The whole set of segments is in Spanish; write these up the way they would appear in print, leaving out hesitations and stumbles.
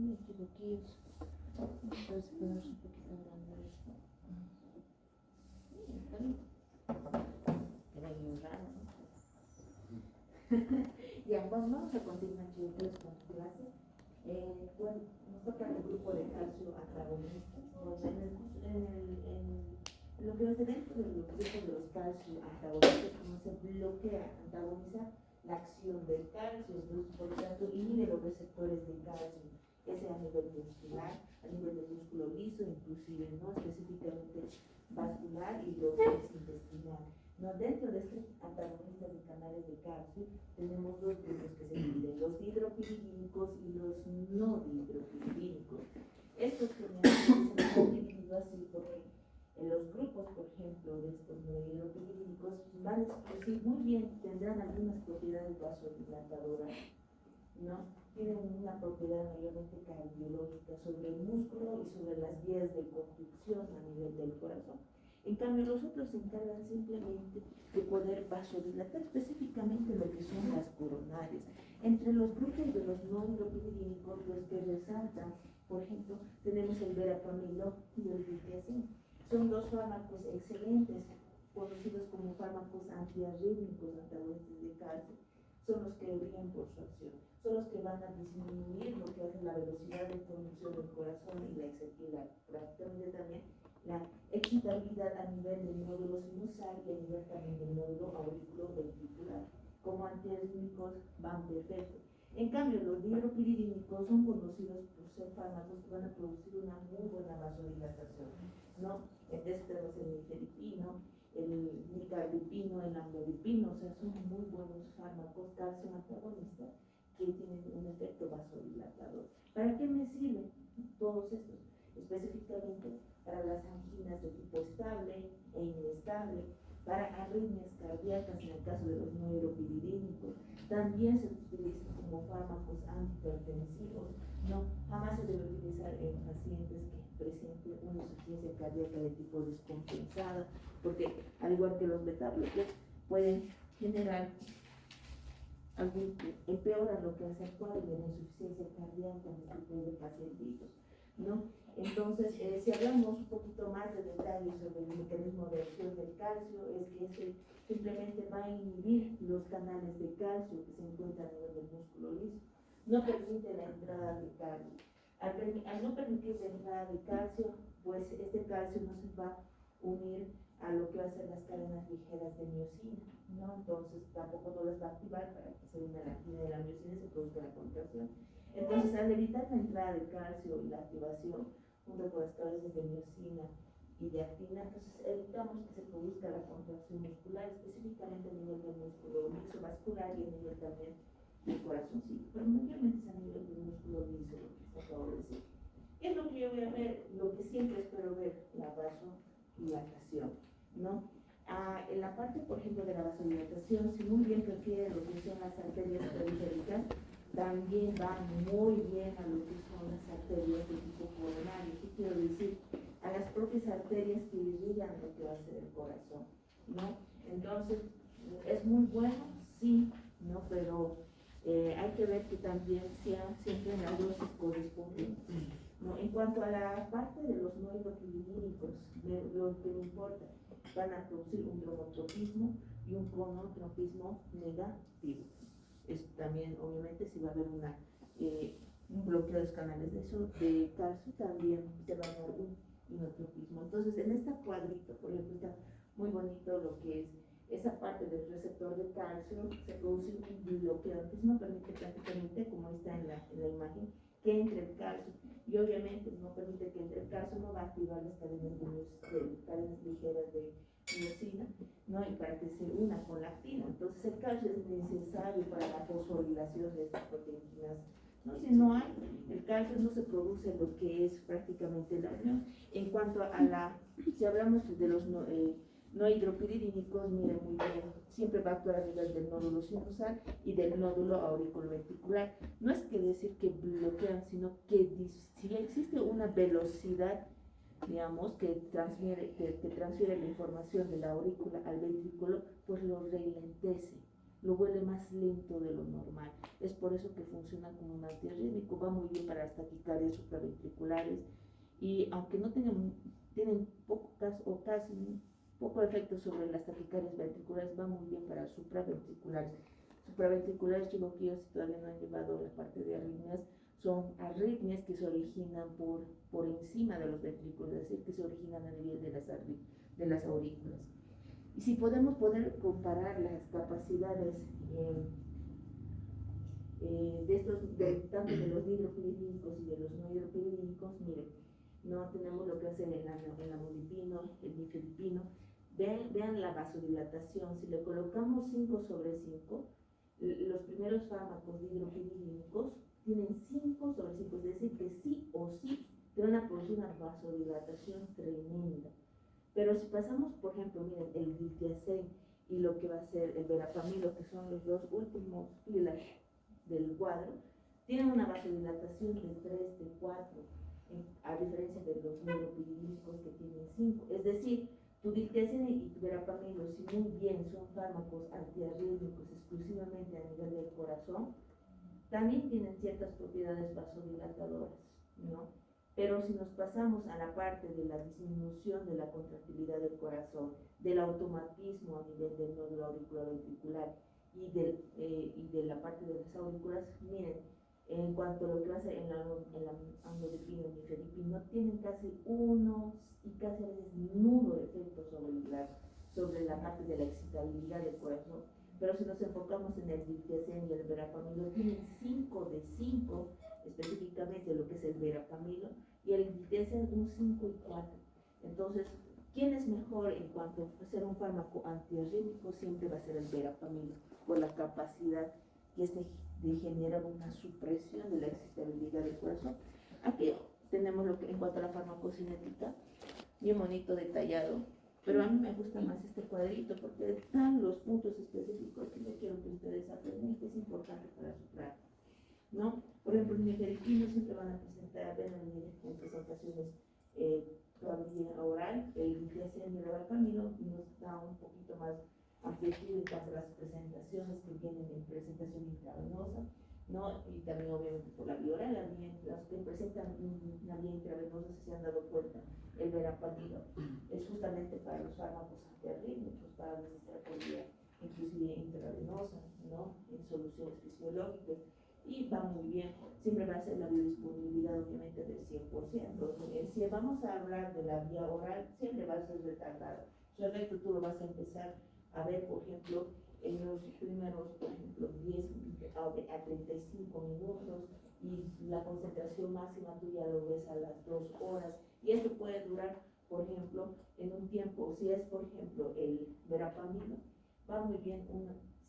me equivoqué. Entonces poner un poquito grande esto. Está bien. Era bien raro, ¿no? Ya, bueno, vamos a continuar, chicos, con la clase. Bueno, nos toca el grupo de calcio antagonistas. Bueno, lo que nos dentro del grupo de los calcio antagonistas, como se bloquea, antagoniza la acción del calcio, entonces, por lo tanto, inhibe los receptores del calcio, ya sea a nivel muscular, a nivel del músculo liso, inclusive, ¿no? Específicamente vascular y lo que es intestinal. ¿No? Dentro de estos antagonistas de canales de calcio tenemos dos grupos que se dividen, los dihidropiridínicos y los no dihidropiridínicos. Estos generalmente se han dividido así porque en los grupos, por ejemplo, de estos no dihidropiridínicos van a expresar muy bien, tendrán algunas propiedades vasodilatadoras, ¿no? Tienen una propiedad mayormente cardiológica sobre el músculo y sobre las vías de conducción a nivel del corazón. En cambio, los otros se encargan simplemente de poder vasodilatar específicamente lo que son las coronarias. Entre los grupos de los no hidropiridínicos, los que resaltan, por ejemplo, tenemos el verapamilo y el litiazim. Son dos fármacos excelentes, conocidos como fármacos antiarrítmicos antagonistas de calcio. Son los que brillan por su acción. Son los que van a disminuir lo que hace la velocidad de conducción del corazón y prácticamente también la excitabilidad a nivel del nódulo sinusal y a nivel también del nódulo auriculoventricular. Como antiarrítmicos van perfecto. En cambio, los dihidropiridínicos son conocidos por ser fármacos que van a producir una muy buena vasodilatación, ¿no? Entonces tenemos el nifedipino, el nicardipino, el amlodipino, o sea, son muy buenos fármacos calcio antagonistas que tienen un efecto vasodilatador. ¿Para qué me sirven todos estos? Específicamente para las anginas de tipo estable e inestable, para arritmias cardíacas en el caso de los no hidropiridínicos. También se utilizan como fármacos antihipertensivos. No, jamás se debe utilizar en pacientes que presenten una insuficiencia cardíaca de tipo descompensada, porque al igual que los beta-bloqueos pueden generar empeoran lo que hace actual de la insuficiencia cardíaca en este tipo de pacientitos, ¿no? Entonces, si hablamos un poquito más de detalle sobre el mecanismo de acción del calcio, es que este simplemente va a inhibir los canales de calcio que se encuentran a nivel del músculo liso. No permite la entrada de calcio. Al no permitir la entrada de calcio, pues este calcio no se va a unir a lo que va a ser las cadenas ligeras de miocina, ¿no? Entonces tampoco no las va a activar para que se una la actividad de la miocina y se produzca la contracción. Entonces, al evitar la entrada de calcio y la activación junto con las cabezas de miocina y de actina, entonces evitamos que se produzca la contracción muscular, específicamente a nivel del músculo liso vascular y a nivel también del corazoncito, pero mayormente es a nivel del músculo liso, lo que se acabó de decir. ¿Qué es lo que yo voy a ver? Lo que siempre espero ver, la vasodilatación, ¿no? En la parte, por ejemplo, de la vasodilatación, si muy bien refiere lo que son las arterias periféricas, también va muy bien a lo que son las arterias de tipo coronario. ¿Qué quiero decir? A las propias arterias que irrigan lo que va a ser el corazón, ¿no? Entonces, es muy bueno, sí, ¿no? Pero hay que ver que también sea siempre en la dosis correspondiente, ¿no? En cuanto a la parte de los no hidropiridínicos, lo que me importa, van a producir un dromotropismo y un conotropismo negativo. Es también, obviamente, si va a haber un bloqueo de los canales de calcio, también se va a dar un inotropismo. Entonces, en esta cuadrito, por ejemplo, está muy bonito lo que es esa parte del receptor de calcio, se produce un bloqueo. Entonces, no permite prácticamente, como está en la imagen, que entre el calcio. Y obviamente no permite que entre el calcio, no va a activar las cadenas ligeras de miocina, ¿no? Y para que se una con la actina. Entonces el calcio es necesario para la fosforilación de estas proteínas, ¿no? Si no hay, el calcio no se produce lo que es prácticamente la unión. En cuanto a si hablamos de los no hidropiridínicos, miren muy bien, siempre va a actuar a nivel del nódulo sinusal y del nódulo auriculoventricular. No es que decir que bloquean, sino que si existe una velocidad, digamos, que transfiere la información de la aurícula al ventrículo, pues lo lo vuelve más lento de lo normal. Es por eso que funciona como un antiarrítmico, va muy bien para las taquicardias supraventriculares y aunque no tienen poco o casi poco efecto sobre las taquicardias ventriculares, va muy bien para supraventriculares. Supraventriculares, chivoquillos, si todavía no han llevado la parte de arritmias, son arritmias que se originan por encima de los ventrículos, es decir, que se originan a nivel de las aurículas. Y si podemos comparar las capacidades tanto de los hidropiridínicos y de los no hidropiridínicos, miren, no tenemos lo que hace el amlodipino, el nifedipino. Vean la vasodilatación, si le colocamos 5/5, los primeros fármacos hidropiridínicos tienen 5/5, es decir, que sí o sí te van a producir una vasodilatación tremenda. Pero si pasamos, por ejemplo, miren, el glitiazem y lo que va a ser el verapamilo, que son los dos últimos filas del cuadro, tienen una vasodilatación de 3, de 4, a diferencia de los neuropiridínicos que tienen 5. Es decir, tu glitiazem y tu verapamilo, si muy bien son fármacos antiarrítmicos exclusivamente a nivel del corazón, también tienen ciertas propiedades vasodilatadoras, ¿no? Pero si nos pasamos a la parte de la disminución de la contractilidad del corazón, del automatismo a nivel del nódulo auriculoventricular y de la parte de las aurículas, miren, en cuanto a lo que hace en la amlodipino y nifedipino, tienen casi uno y casi a veces nulo efecto sobre la parte de la excitabilidad del corazón. Pero si nos enfocamos en el glitiazem y el verapamilo, tienen 5/5, específicamente lo que es el verapamilo, y el glitiazem un 5 y 4. Entonces, ¿quién es mejor en cuanto a ser un fármaco antiarrítmico? Siempre va a ser el verapamilo, por la capacidad que de generar una supresión de la excitabilidad del corazón. Aquí tenemos lo que en cuanto a la farmacocinética, bien bonito, detallado, pero a mí me gusta más este cuadrito porque están los puntos específicos que yo quiero que ustedes aprendan, que es importante para su práctica, ¿no? Por ejemplo, en nifedipino siempre van a presentar, ven en presentaciones todavía oral, el glitiazem y el verapamilo nos da un poquito más amplitud en cuanto a las presentaciones que vienen en presentación intravenosa, ¿no? Y también obviamente por la vía oral, las que presentan una vía intravenosa, si se han dado cuenta, el verapamilo es justamente para los fármacos antiarrítmicos, para administrar por vía inclusive intravenosa, ¿no? En soluciones fisiológicas, y va muy bien, siempre va a ser la biodisponibilidad obviamente del 100%. Si vamos a hablar de la vía oral, siempre va a ser retardado. Su efecto tú lo vas a empezar a ver, por ejemplo, en los primeros, por ejemplo, 10 a 35 minutos, y la concentración máxima tú ya lo ves a las 2 horas, y esto puede durar, por ejemplo, en un tiempo, si es, por ejemplo, el verapamilo, va muy bien,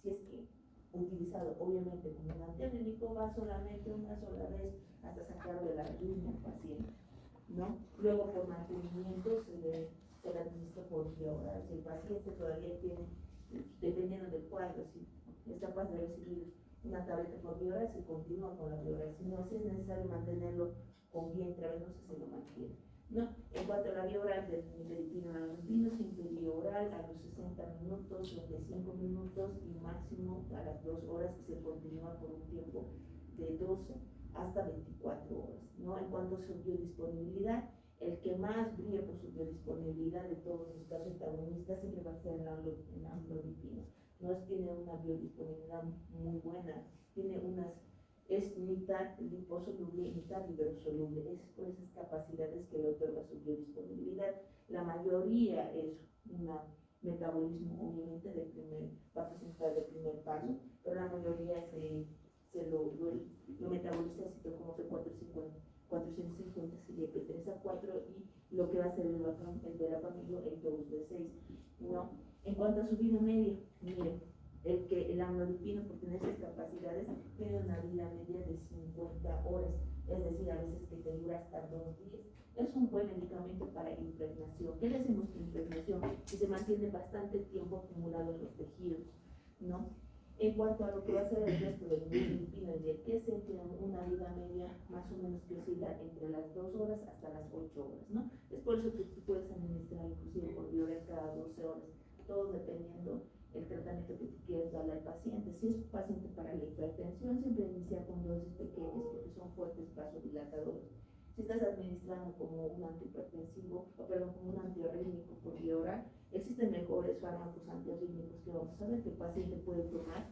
si es que utilizado obviamente como un antiarrítmico, va solamente una sola vez hasta sacar de la arritmia al paciente, ¿no? Luego por mantenimiento se le administra por vía oral. Si el paciente todavía tiene, dependiendo del cuadro, si es capaz de recibir una tableta por vía oral, se continúa con la vía oral. Si no, si es necesario mantenerlo con vía intravenosa, se lo mantiene, ¿no? En cuanto a la vía oral del nifedipino al amlodipino, siempre vía oral a los 60 minutos, 35 minutos y máximo a las 2 horas, que se continúa por un tiempo de 12 hasta 24 horas, ¿no? En cuanto a su biodisponibilidad, el que más brilla por su biodisponibilidad de todos los casos antagonistas siempre va a ser el amlodipino. No tiene una biodisponibilidad muy buena, tiene es mitad liposoluble y mitad hidrosoluble. Es por esas capacidades que le otorga su biodisponibilidad. La mayoría es un metabolismo, obviamente, va a presentar de primer paso, pero la mayoría lo metaboliza así como de 450 CYP3 a 4, y lo que va a ser el verapamilo, el 2/6, ¿no? En cuanto a su vida media, miren, el amlodipino, por tener esas capacidades, tiene una vida media de 50 horas, es decir, a veces que te dura hasta 2 días. Es un buen medicamento para impregnación. ¿Qué le decimos que impregnación? Que se mantiene bastante tiempo acumulado en los tejidos, ¿no? En cuanto a lo que va a ser el resto del nifedipino y del QC, tienen una vida media más o menos que oscila entre las 2 horas hasta las 8 horas, ¿no? Es por eso que tú puedes administrar inclusive por vía oral cada 12 horas, todo dependiendo el tratamiento que tú quieres darle al paciente. Si es un paciente para la hipertensión, siempre inicia con dosis pequeñas porque son fuertes vasodilatadores. Si estás administrando como un antihipertensivo, o perdón, como un antiarrítmico por vía oral, existen mejores fármacos antiarrítmicos que vamos a ver que el paciente puede tomar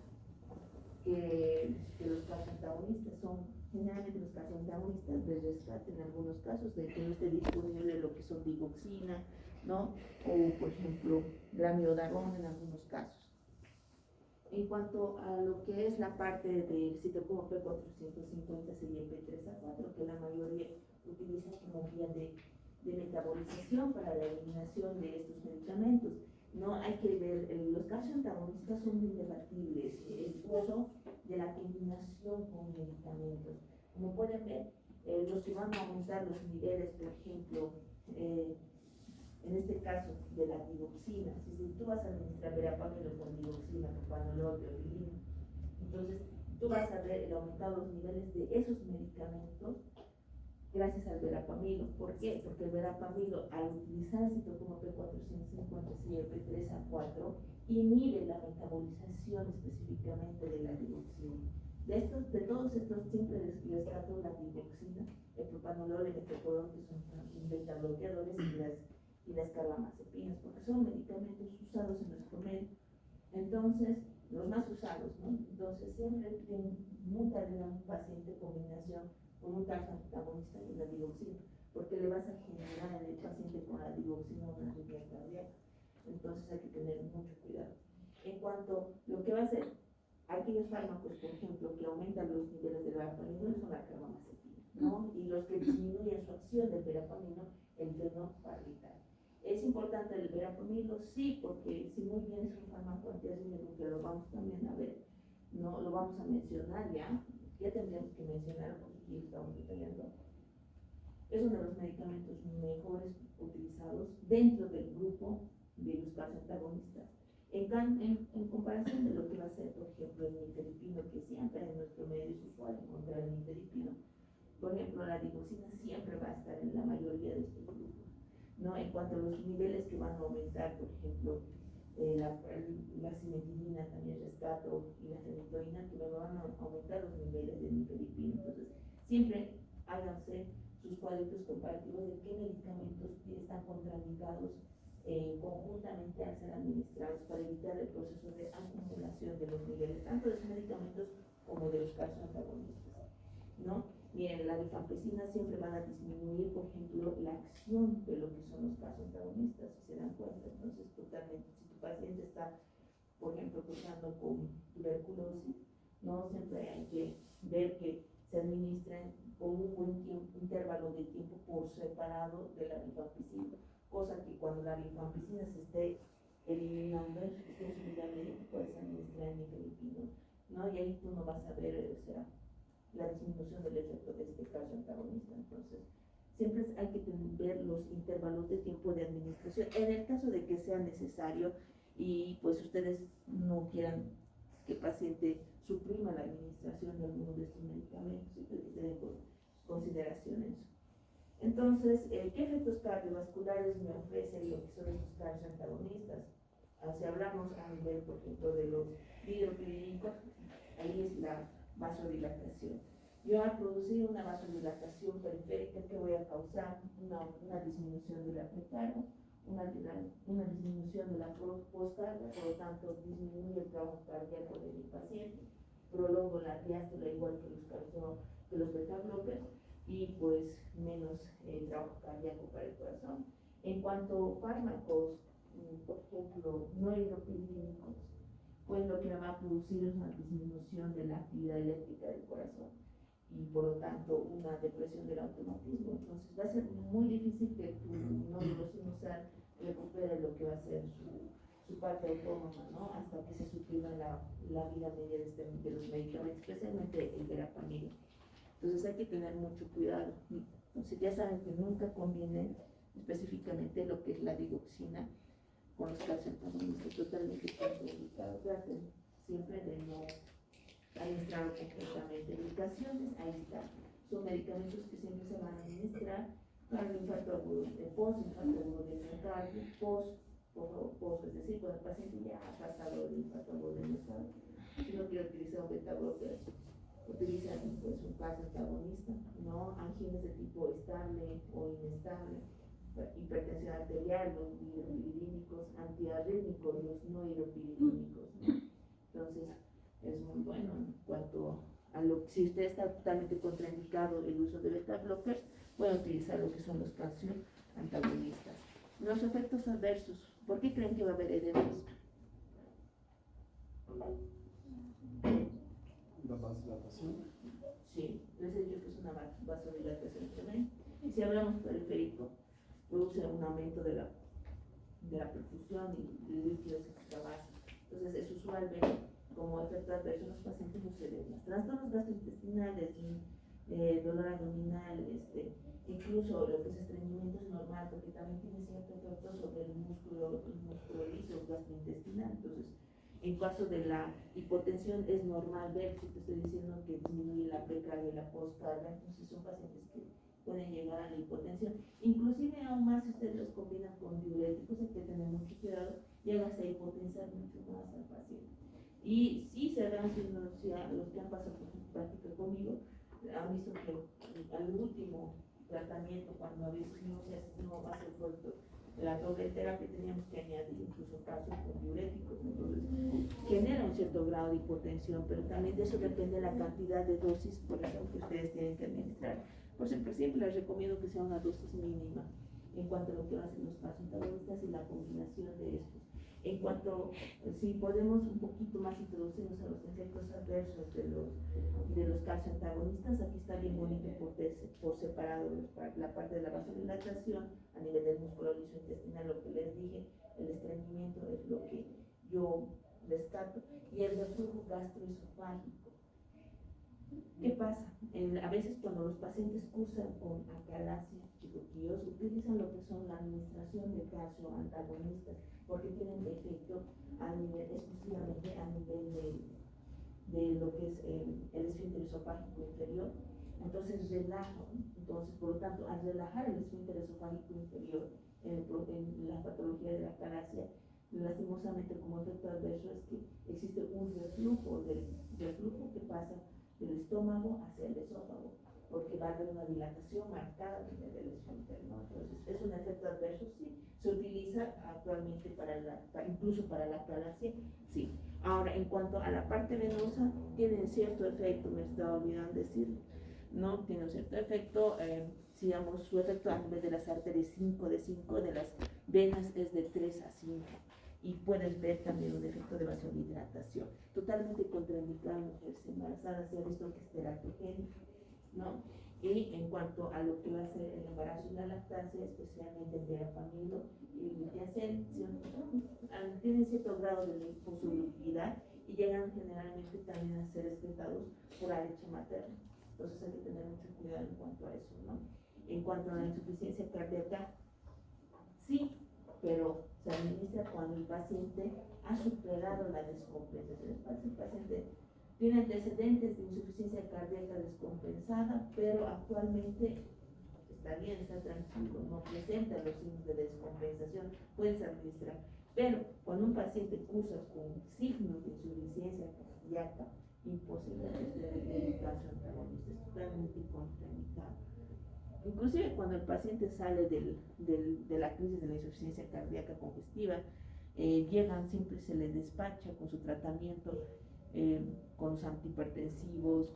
que los calcioantagonistas. Son generalmente los calcioantagonistas de rescate en algunos casos de que no esté disponible lo que son digoxina, ¿no? O por ejemplo la miodarona en algunos casos. En cuanto a lo que es la parte del citocromo P450 CYP3A4, que la mayoría utiliza como vía de metabolización para la eliminación de estos medicamentos. No hay que ver, los calcioantagonistas son indebatibles, el uso de la combinación con medicamentos. Como pueden ver, los que van a aumentar los niveles, por ejemplo, en este caso de la digoxina, si tú vas a administrar verapamilo con digoxina, propanolol, teofilina, entonces tú vas a ver el aumentado los niveles de esos medicamentos gracias al verapamilo. ¿Por qué? Porque el verapamilo, al utilizar el citocromo P450 CYP3A4, inhibe la metabolización específicamente de la digoxina. De todos estos siempre les trato la digoxina, el propanolol, el metoprolol, que son beta bloqueadores, y las carbamazepinas, porque son medicamentos usados en nuestro medio. Entonces, los más usados, ¿no? Entonces, siempre nunca le dan a un paciente combinación con un calcioantagonista y una digoxina, porque le vas a generar en el paciente con la digoxina una arritmia cardíaca. Entonces, hay que tener mucho cuidado. En cuanto a lo que va a ser aquellos fármacos, por ejemplo, que aumentan los niveles de verapamilo, son la carbamazepina, ¿no? Y los que disminuyen su acción del verapamilo, el fenobarbital. ¿Es importante el verapamilo? Sí, porque si muy bien es un fármaco antiarrítmico, que lo vamos también a ver, no lo vamos a mencionar ya tendríamos que mencionar, porque aquí estamos detallando. Es uno de los medicamentos mejores utilizados dentro del grupo de los calcioantagonistas. En comparación de lo que va a ser, por ejemplo, el nifedipino, que siempre en nuestro medio es usual encontrar el nifedipino. Por ejemplo, la digoxina siempre va a estar en la mayoría de estos grupos, ¿no? En cuanto a los niveles que van a aumentar, por ejemplo, la cimetidina también rescato y la fenitoína, que me van a aumentar los niveles de nifedipino. Entonces, siempre háganse sus cuadritos comparativos de qué medicamentos están contraindicados conjuntamente al ser administrados para evitar el proceso de acumulación de los niveles, tanto de los medicamentos como de los calcioantagonistas, ¿no? Miren, la rifampicina siempre van a disminuir, por ejemplo, la acción de lo que son los calcioantagonistas, si se dan cuenta. Entonces, totalmente, si tu paciente está, por ejemplo, cursando con tuberculosis, no siempre hay que ver que se administren con un buen intervalo de tiempo por separado de la rifampicina, cosa que cuando la rifampicina se esté eliminando, esté subida medio, puedes administrar el nifedipino, ¿no? Y ahí tú no vas a ver, o sea, la disminución del efecto de este calcioantagonista. Entonces, siempre hay que ver los intervalos de tiempo de administración. En el caso de que sea necesario y pues ustedes no quieran que el paciente suprima la administración de alguno de estos medicamentos, y que tener consideraciones. Entonces, ¿qué efectos cardiovasculares me ofrecen lo que son estos calcioantagonistas? Si hablamos a nivel, por ejemplo, de los hidropirínicos, ahí es la vasodilatación. Yo al producir una vasodilatación periférica, ¿qué voy a causar? Una disminución de la precarga, una disminución de la postcarga, por lo tanto disminuye el trabajo cardíaco de mi paciente, prolongo la diástole igual que los beta blockers, y pues menos trabajo cardíaco para el corazón. En cuanto a fármacos, por ejemplo, no hidropirínicos, pues lo que va a producir es una disminución de la actividad eléctrica del corazón y por lo tanto una depresión del automatismo. Entonces va a ser muy difícil que tu nódulo sinusal recupere lo que va a ser su parte autónoma, ¿no? Hasta que se suprima la vida media de los medicamentos, especialmente el verapamilo. Entonces hay que tener mucho cuidado. Entonces ya saben que nunca conviene específicamente lo que es la digoxina con los calcioantagonistas, totalmente contraindicado. Traten siempre de no administrar completamente. Indicaciones, ahí está. Son medicamentos que siempre se van a administrar para el infarto agudo, post-infarto agudo de miocardio, post es decir, cuando el paciente ya ha pasado el impacto estado, si no quiere utilizar un beta blocker, utilizan pues, un caso antagonista, ¿no? Angines de tipo estable o inestable, hipertensión arterial, los hidropiridínicos, antiarrítmicos, los no hidropiridínicos, ¿no? Entonces, es muy bueno en cuanto a lo que, si usted está totalmente contraindicado el uso de beta blockers, puede utilizar lo que son los calcio antagonistas. Los efectos adversos, ¿por qué creen que va a haber edemas? La vasodilatación. Sí, les he dicho que es una vasodilatación tremenda. Y si hablamos periférico, produce un aumento de la perfusión y líquidos extravasales. Entonces es usual ver como efecto adverso en los pacientes los edemas. Trastornos gastrointestinales, dolor abdominal, incluso lo que es estreñimiento es normal porque también tiene cierto efecto sobre el músculo liso gastrointestinal. Entonces, en caso de la hipotensión es normal ver, si te estoy diciendo que disminuye la precarga y la postcarga, entonces son pacientes que pueden llegar a la hipotensión. Inclusive aún más si ustedes los combinan con diuréticos, hay que tener mucho cuidado, llegas a hipotensar mucho más al paciente. Y sí se dan, si los que han pasado por su práctica conmigo, han visto que al último tratamiento, cuando no hace efecto la doble terapia, teníamos que añadir incluso casos con diuréticos, entonces genera un cierto grado de hipotensión, pero también de eso depende la cantidad de dosis, por eso que ustedes tienen que administrar. Por siempre les recomiendo que sea una dosis mínima en cuanto a lo que hacen los casos antagonistas y la combinación de estos. En cuanto, si podemos un poquito más introducirnos a los efectos adversos de los calcio antagonistas, aquí está bien bonito por separado la parte de la vasodilatación a nivel del músculo liso intestinal, lo que les dije, el estreñimiento es lo que yo rescato, y el reflujo gastroesofágico. ¿Qué pasa? A veces cuando los pacientes cursan con acalasia, chicoquillos, utilizan lo que son la administración de calcio antagonistas, porque tienen efecto exclusivamente a nivel de lo que es el esfínter esofágico inferior. Entonces relaja, entonces por lo tanto al relajar el esfínter esofágico inferior en la patología de la acalasia, lastimosamente como efecto adverso es que existe un reflujo que pasa del estómago hacia el esófago, porque va a haber una dilatación marcada del esfínter, ¿no? Entonces es un efecto adverso, sí, se utiliza actualmente incluso para la acalasia, sí. Ahora, en cuanto a la parte venosa, tiene cierto efecto, me estaba olvidando decirlo, ¿no? Tiene un cierto efecto, digamos, su efecto a nivel de las arterias 5 de 5, de las venas es de 3 a 5. Y puedes ver también un efecto de vasodilatación. Totalmente contraindicado en mujeres embarazadas, se ha visto que es teratogénico, ¿no? Y en cuanto a lo que va a ser el embarazo y la lactancia, especialmente el verapamilo y el litiacel, tienen cierto grado de liposolubilidad y llegan generalmente también a ser excretados por la leche materna. Entonces hay que tener mucho cuidado en cuanto a eso, ¿no? En cuanto a la insuficiencia cardíaca, sí, pero se administra cuando el paciente ha superado la descompensación. El paciente tiene antecedentes de insuficiencia cardíaca descompensada, pero actualmente está bien, está tranquilo, no presenta los signos de descompensación, puedes administrar. Pero cuando un paciente cursa con signos de insuficiencia cardíaca, imposible el calcio antagonista, es totalmente contraindicado. Inclusive cuando el paciente sale de la crisis de la insuficiencia cardíaca congestiva, llegan, siempre se le despacha con su tratamiento, con los antihipertensivos,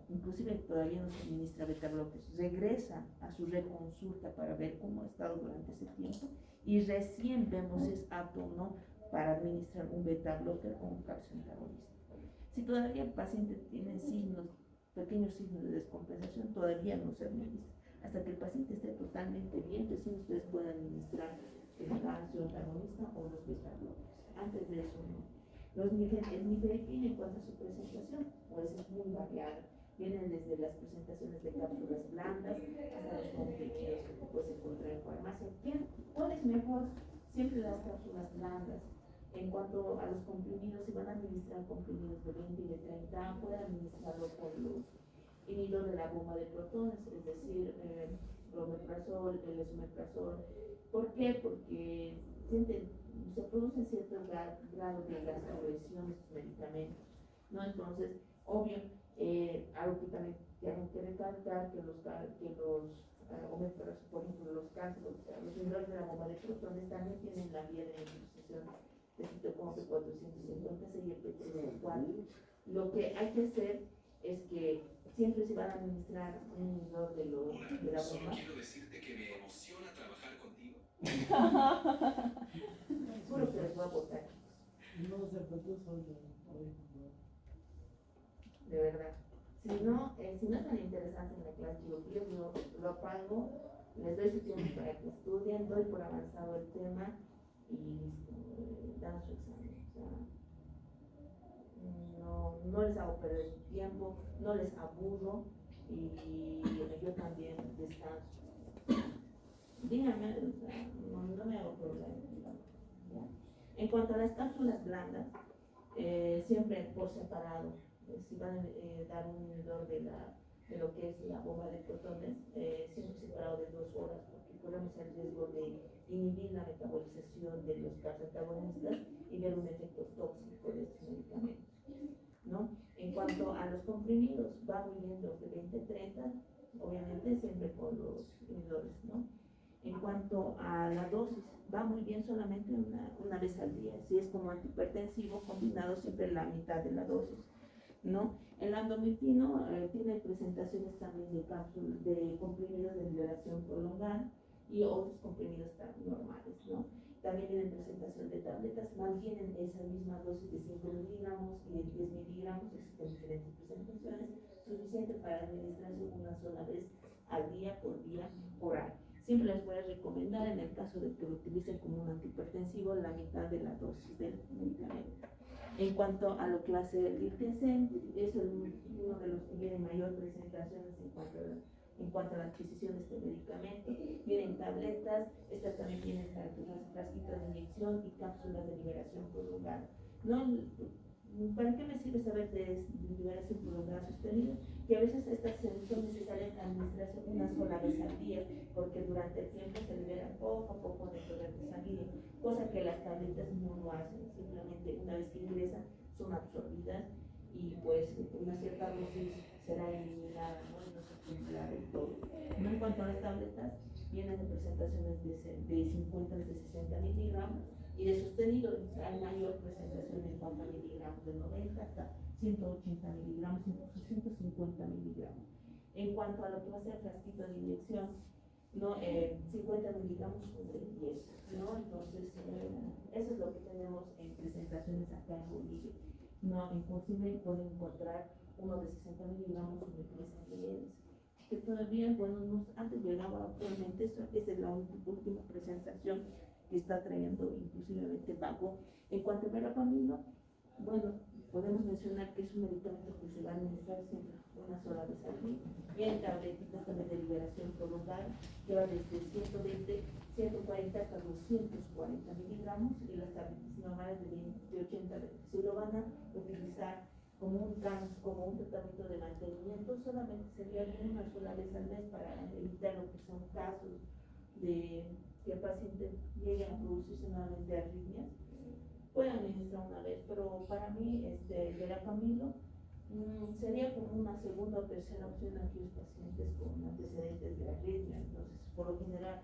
inclusive todavía no se administra beta blockers, regresa a su reconsulta para ver cómo ha estado durante ese tiempo y recién vemos si es apto o no para administrar un beta blocker o un calcio antagonista. Si todavía el paciente tiene pequeños signos de descompensación, todavía no se administra. Hasta que el paciente esté totalmente bien, recién ustedes pueden administrar el calcio antagonista o los beta blockers. Antes de eso no. El nifedipina en cuanto a su presentación, pues es muy variada. Vienen desde las presentaciones de cápsulas blandas hasta los comprimidos que puedes encontrar en farmacia. ¿Cuál es mejor? Siempre las cápsulas blandas. En cuanto a los comprimidos, si van a administrar comprimidos de 20 y de 30, pueden administrarlo con los inhibidores de la bomba de protones, es decir, el omeprazol, el esomeprazol. ¿Por qué? Porque sienten se producen ciertos grados de gastrocreación de estos medicamentos, ¿no? Entonces, obvio, algo que también tengo que recalcar, que omégalos, por ejemplo, los cánceres, los inhibidores de la bomba de protones también tienen la vía de neutralización de citocromo P456 y el P304. Lo que hay que hacer es que siempre se van a administrar un inhibidor de la bomba. Solo quiero decirte que me emociona trabajar contigo. Seguro que les voy a votar. No se propuso De verdad. Si no están interesados en la clase, yo lo apago, les doy su tiempo para que estudien, doy por avanzado el tema y listo, dan su examen. O sea, no les hago perder su tiempo, no les aburro y yo también descanso. Díganme, o sea, no me hago problema. ¿Ya? En cuanto a las cápsulas blandas, siempre por separado. Si van a dar un inhibidor de lo que es la bomba de protones, siempre separado de 2 horas, porque corremos el riesgo de inhibir la metabolización de los antagonistas y ver un efecto tóxico de estos medicamentos, ¿no? En cuanto a los comprimidos, va muy bien los de 20-30, obviamente siempre con los inhibidores, ¿no? En cuanto a la dosis, va muy bien solamente una vez al día. Si es como antihipertensivo, combinado siempre la mitad de la dosis, ¿no? El andometino tiene presentaciones también de comprimidos de liberación prolongada y otros comprimidos normales, ¿no? También tienen presentación de tabletas, mantienen esa misma dosis de 5 miligramos y de 10 miligramos, existen diferentes presentaciones, suficiente para administrarse una sola vez al día, por día, oral. Siempre les voy a recomendar, en el caso de que lo utilicen como un antihipertensivo, la mitad de la dosis del medicamento. En cuanto a lo que hace el ITC, es uno de los que tiene mayor presentaciones en cuanto a la adquisición de este medicamento. Vienen tabletas, estas también tienen frasquitos de inyección y cápsulas de liberación prolongada. ¿No? ¿Para qué me sirve saber de liberación prolongada sostenida? Que a veces estas son necesarias administrarse una sola vez al día, porque durante el tiempo se libera poco a poco de torrente sanguíneo, cosa que las tabletas no lo hacen, simplemente una vez que ingresan son absorbidas y pues una cierta dosis será eliminada, ¿no? Y no se cumplirá del todo. ¿No? En cuanto a las tabletas, vienen de presentaciones de 50 a 60 miligramos y de sostenido hay mayor presentación en cuanto a miligramos de 90 hasta 180 miligramos, incluso 150 miligramos. En cuanto a lo que va a ser frasquito de inyección, ¿no? 50 miligramos sobre 10, ¿no? Entonces, eso es lo que tenemos en presentaciones acá en Bolivia, ¿no? Inclusive pueden encontrar uno de 60 miligramos sobre 3 ml, que todavía, bueno, antes llegaba actualmente, esa es la última presentación que está trayendo inclusivamente Vago. En cuanto a verapamilo, bueno, podemos mencionar que es un medicamento que se va a administrar siempre una sola vez al día. Vienen tabletitas también de liberación prolongada, que va desde 120, 140 hasta 240 miligramos, y las tabletas normales de 80. Si lo van a utilizar como un tratamiento de mantenimiento, solamente sería una sola vez al mes para evitar lo que son casos de que el paciente llegue a producirse nuevamente arritmias. Puede administrar una vez, pero para mí el verapamilo sería como una segunda o tercera opción a aquellos pacientes con antecedentes de arritmia. Entonces, por lo general,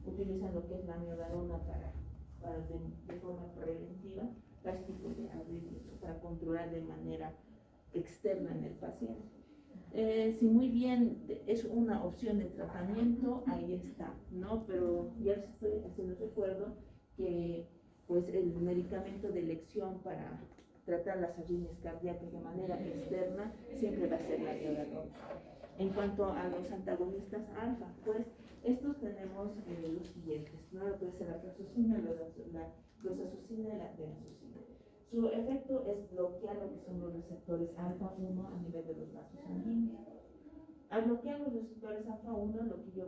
utilizan lo que es la miodarona de forma preventiva los tipos de arritmias, para controlar de manera externa en el paciente. Si muy bien es una opción de tratamiento, ahí está, ¿no? Pero ya les estoy haciendo recuerdo que pues el medicamento de elección para tratar las arritmias cardíacas de manera externa siempre va a ser la miodarona. En cuanto a los antagonistas alfa, pues estos tenemos los siguientes, ¿no? Lo que es la prazosin, la clozazosina y la tenazosina. Su efecto es bloquear lo que son los receptores alfa-1 a nivel de los vasos sanguíneos. Al bloquear los receptores alfa-1, lo que yo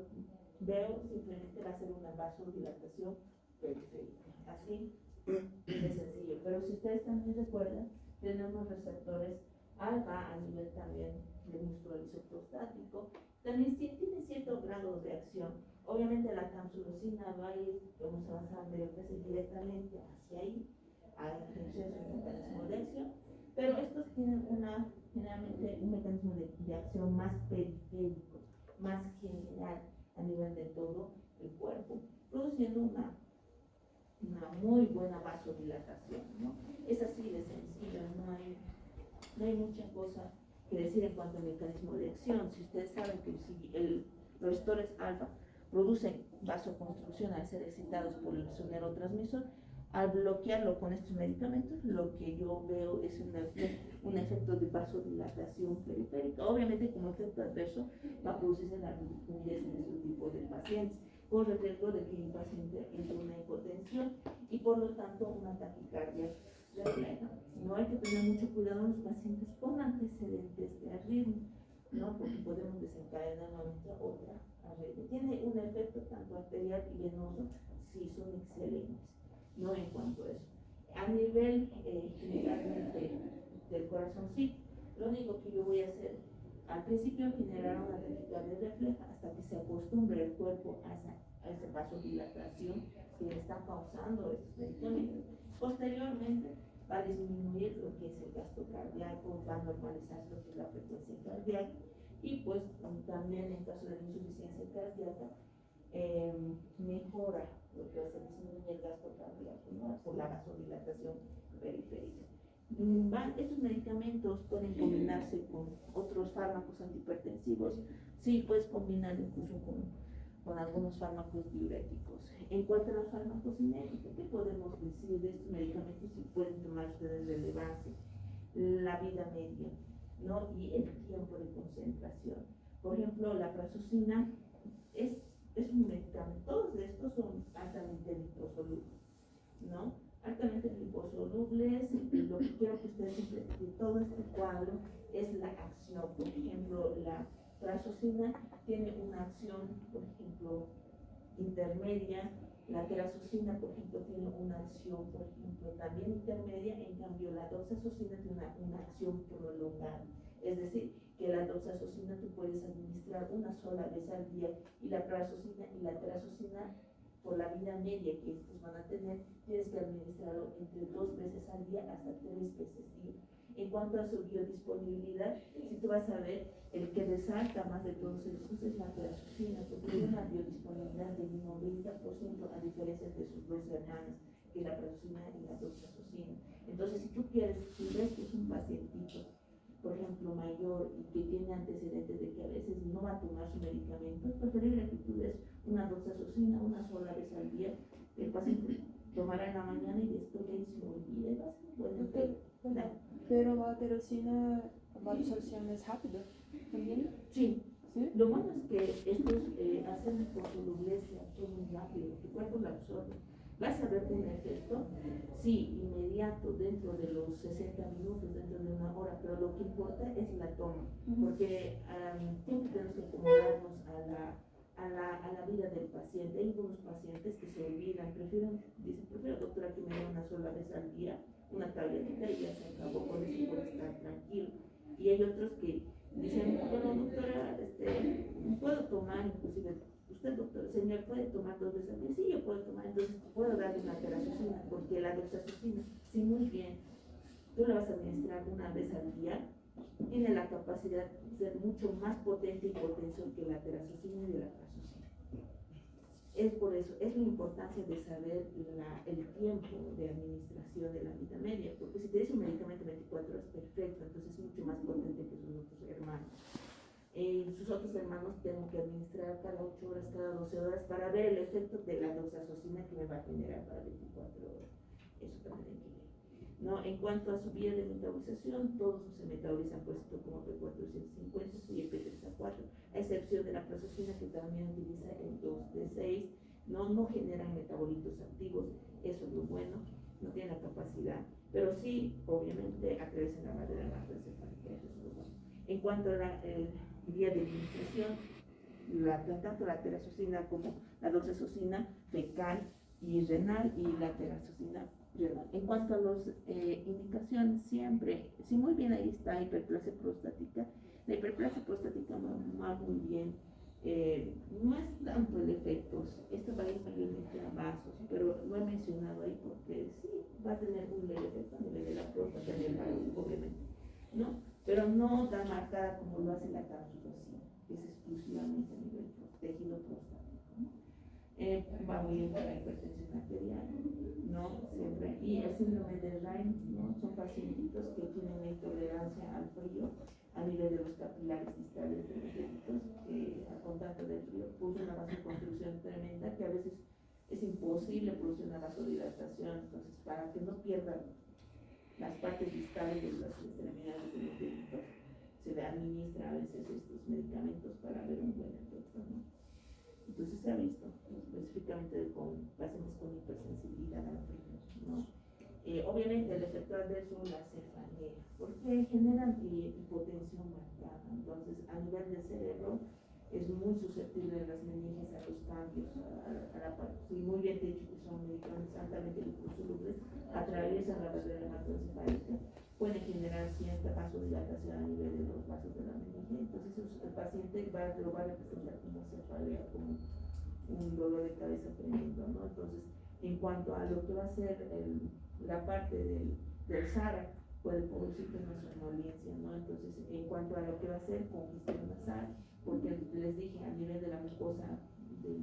veo simplemente va a ser una vasodilatación periférica. Así de sencillo. Pero si ustedes también recuerdan, tenemos receptores alfa a nivel también de músculo isопроstático. También tiene cierto grado de acción. Obviamente la campsulosina va a ir, como se avanza anteriormente, directamente hacia ahí, a ejercer su mecanismo de acción, pero estos tienen generalmente un mecanismo de acción más periférico, más general a nivel de todo el cuerpo, produciendo una muy buena vasodilatación, ¿no? Es así de sencillo, no hay mucha cosa que decir en cuanto al mecanismo de acción. Si ustedes saben que si los receptores alfa producen vasoconstrucción al ser excitados por su neurotransmisor, al bloquearlo con estos medicamentos, lo que yo veo es un efecto de vasodilatación periférica. Obviamente, como efecto adverso, va a producirse la rigidez en este tipo de pacientes, corre el riesgo de que el paciente entre una hipotensión y por lo tanto una taquicardia refleja. No hay que tener mucho cuidado en los pacientes con antecedentes de arritmia, ¿no? Porque podemos desencadenar nuevamente otra arritmia. Tiene un efecto tanto arterial y venoso, sí son excelentes, ¿no? En cuanto a eso. A nivel generalmente del corazón, sí, lo único que yo voy a hacer al principio generar una taquicardia refleja hasta que se acostumbre el cuerpo a esa vasodilatación que le está causando estos medicamentos. Posteriormente va a disminuir lo que es el gasto cardíaco, va a normalizar lo que es la frecuencia cardíaca y pues también en caso de insuficiencia cardíaca mejora lo que hace disminuir el gasto cardíaco, ¿no? Por la vasodilatación periférica. Estos medicamentos pueden combinarse con otros fármacos antihipertensivos, sí, puedes combinar incluso con algunos fármacos diuréticos. En cuanto a los fármacos cinéticos, ¿qué podemos decir de estos medicamentos? Si pueden tomar ustedes relevancia, la vida media, ¿no? Y el tiempo de concentración. Por ejemplo, la prazosin es un medicamento, todos estos son altamente liposolubles, ¿no? Altamente liposolubles, y lo que quiero que ustedes entiendan de todo este cuadro es la acción. Por ejemplo, la prazosin tiene una acción, por ejemplo, intermedia. La terazocina, por ejemplo, tiene una acción, por ejemplo, también intermedia. En cambio, la doxazocina tiene una acción prolongada. Es decir, que la doxazocina tú puedes administrar una sola vez al día, y la prazosin y la terazocina, por la vida media que estos van a tener, tienes que administrarlo entre 2 veces al día hasta 3 veces al día. En cuanto a su biodisponibilidad, si tú vas a ver, el que resalta más de todos estos es la terazocina, porque tiene una biodisponibilidad del 90% a diferencia de sus dos hermanas, que es la prazosin y la doxazocina. Entonces, si tú quieres, si ves que es un pacientito, por ejemplo, mayor y que tiene antecedentes de que a veces no va a tomar su medicamento, es preferible que tú des una doxazocina una sola vez al día, que el paciente tomará en la mañana y después de ahí se olvida y va a ser un buen efecto. Pero la tirosina, la absorción es rápida también. Sí. ¿Sí? Lo bueno es que estos hacen liposolubles, se absorben rápido, tu cuerpo lo absorbe. Vas a ver un efecto, sí, inmediato, dentro de los 60 minutos, dentro de una hora, pero lo que importa es la toma, porque siempre tenemos que acomodarnos a la vida del paciente. Hay algunos pacientes que se olvidan, dicen, prefiero doctora que me dé una sola vez al día una tabletita y ya se acabó, con eso puedo estar tranquilo. Y hay otros que dicen, bueno doctora, puedo tomar, inclusive, usted doctor, señor, ¿puede tomar 2 veces al día? Sí, yo puedo tomar, entonces puedo darle una terazocina, porque la doxazocina, sí, muy bien, tú la vas a administrar una vez al día, tiene la capacidad de ser mucho más potente y potensor que la terazocina y la prazosin. Es por eso, es la importancia de saber el tiempo de administración de la vida media, porque si te dice un medicamento 24 horas, perfecto, entonces es mucho más potente que sus otros hermanos. Sus otros hermanos tengo que administrar cada 8 horas, cada 12 horas para ver el efecto de la doxazocina que me va a generar para 24 horas. Eso también hay que ver, ¿no? En cuanto a su vía de metabolización, todos se metabolizan por esto como P450 y el P3A4, a excepción de la prazosin, que también utiliza el 2D6, no generan metabolitos activos, eso es lo bueno, no tiene la capacidad, pero sí, obviamente, atraviesan la barrera hematoencefálica, eso es lo bueno. En cuanto a la vía de administración, tanto la terazocina como la doxazocina fecal y renal, y la terazocina renal. En cuanto a las indicaciones, siempre, sí, muy bien, ahí está hiperplasia prostática. La hiperplasia prostática va muy bien No es tanto el efecto, esto va a ir mayormente a vasos, pero lo he mencionado ahí porque sí, va a tener un leve efecto a nivel de la próstata, obviamente, ¿no? Pero no tan marcada como lo hace la capsulosina, que es exclusivamente a nivel tejido prostático, ¿no? Va muy bien para la hipertensión arterial, ¿no? Siempre. Y el síndrome de Lyme, ¿no? Son pacientitos que tienen intolerancia al frío a nivel de los capilares distales de los deditos, que al contacto del frío produce una vasoconstrucción tremenda que a veces es imposible producir una vasodilatación. Entonces, para que no pierdan las partes distales de las extremidades de los deditos, se le administra a veces estos medicamentos para ver un buen efecto, ¿no? Entonces se ha visto específicamente con pacientes con hipersensibilidad al frío, ¿no? Obviamente el efecto adverso la cefalea, porque generan hipotensión marcada. Entonces, a nivel del cerebro, es muy susceptible las meninges a los cambios, a la parte. Si muy bien dicho que son medicamentos altamente liposolubles, atraviesan la barrera hematoencefálica, pueden generar cierta vasodilatación a nivel de los vasos de la meninge. Entonces, el paciente lo va a representar como cefalea, como un dolor de cabeza tremendo, ¿no? Entonces, en cuanto a lo que va a ser la parte del SARA, puede producir una somnolencia, ¿no? Entonces, en cuanto a lo que va a ser congestión nasal, porque les dije a nivel de la mucosa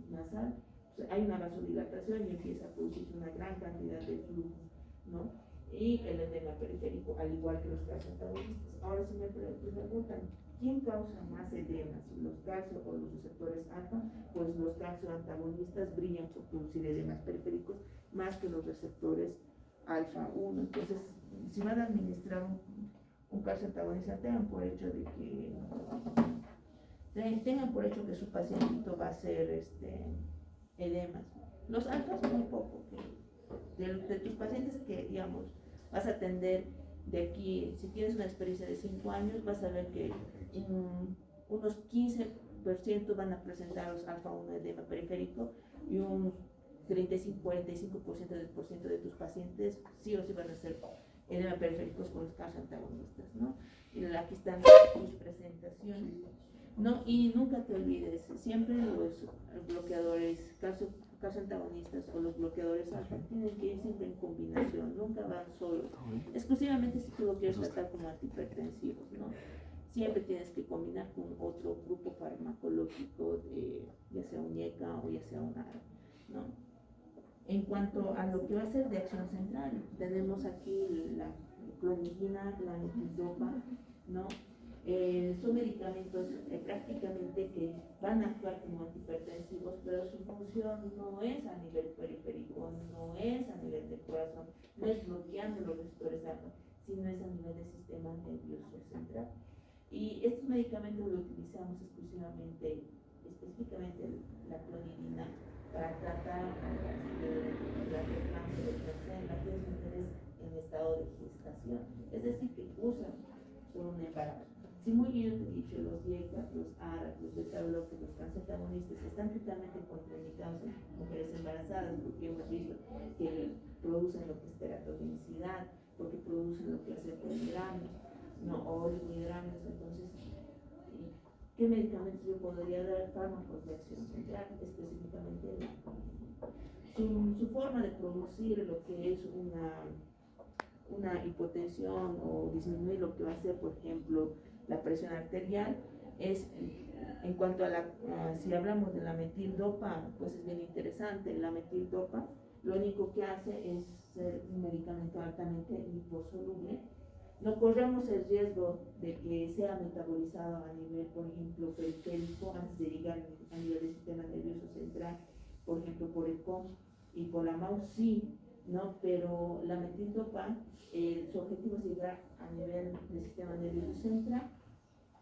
nasal, pues, hay una vasodilatación y empieza a producirse una gran cantidad de flujo, ¿no? Y el edema periférico, al igual que los calcioantagonistas. Ahora, si me preguntan, ¿quién causa más edema? ¿Los calcio o los receptores alfa? Pues los calcioantagonistas brillan por producir edemas periféricos más que los receptores alfa 1. Entonces, si van a administrar un calcioantagonista, tengan por hecho que su pacientito va a ser edemas. Los alfas muy poco, de tus pacientes que, digamos, vas a atender de aquí, si tienes una experiencia de 5 años, vas a ver que unos 15% van a presentar los alfa 1 edema periférico y un 35-45% de tus pacientes sí o sí van a ser edema periféricos con los calcioantagonistas, ¿no? Y aquí están tus presentaciones, ¿no? Y nunca te olvides, siempre los bloqueadores calcioantagonistas o los bloqueadores alfa tienen que ir siempre en combinación, nunca van solos, exclusivamente si tú lo quieres tratar como antihipertensivos, ¿no? Siempre tienes que combinar con otro grupo farmacológico, ya sea un IECA o ya sea un ARA, ¿no? En cuanto a lo que va a ser de acción central, tenemos aquí la clonidina, la levodopa, ¿no? Son medicamentos prácticamente que van a actuar como antihipertensivos, pero su función no es a nivel periférico, no es a nivel de corazón, no es bloqueando los receptores alfa, sino es a nivel del sistema nervioso central. Y estos medicamentos los utilizamos específicamente la clonidina, para tratar la reclamación del cáncer en las mujeres en estado de gestación, es decir, que usan por un embarazo. Si muy bien te he dicho, los IECA, los ARA, los beta-bloques, los calcioantagonistas están totalmente contraindicados en mujeres embarazadas, porque hemos visto que producen lo que es teratogenicidad, porque producen lo que es acetilhidramios, no, o oligohidramios. Entonces, ¿qué medicamentos yo podría dar? Fármacos de acción central, específicamente su forma de producir lo que es una hipotensión o disminuir lo que va a ser, por ejemplo, la presión arterial, es en cuanto a si hablamos de la metildopa, pues es bien interesante. La metildopa lo único que hace es ser un medicamento altamente liposoluble. No corremos el riesgo de que sea metabolizado a nivel, por ejemplo, periférico antes de llegar a nivel del sistema nervioso central, por ejemplo, por el COM y por la MAU, sí, ¿no? Pero la metildopa, su objetivo es llegar a nivel del sistema nervioso central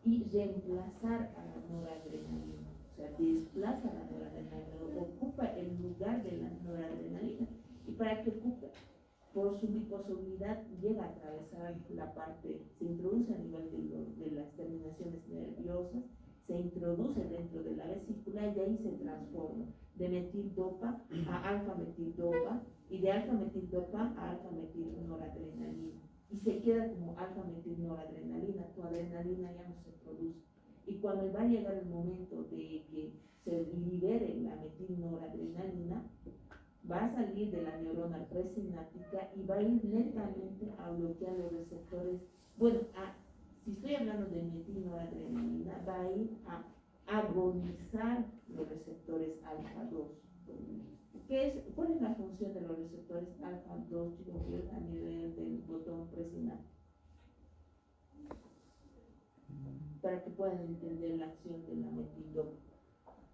y reemplazar a la noradrenalina, o sea, desplaza la noradrenalina, ocupa el lugar de la noradrenalina. ¿Y para qué ocupa? Por su liposolubilidad llega a atravesar la parte, se introduce a nivel de las terminaciones nerviosas, se introduce dentro de la vesícula y ahí se transforma de metildopa a alfa-metildopa y de alfa-metildopa a alfa-metilnoradrenalina y se queda como alfa-metilnoradrenalina, tu adrenalina ya no se produce. Y cuando va a llegar el momento de que se libere la metilnoradrenalina, va a salir de la neurona presináptica y va a ir netamente a bloquear los receptores. Bueno, si estoy hablando de metilnoradrenalina, va a ir a agonizar los receptores alfa-2. ¿Cuál es la función de los receptores alfa-2, chicos, a nivel del botón presináptico? Para que puedan entender la acción de la metildopa.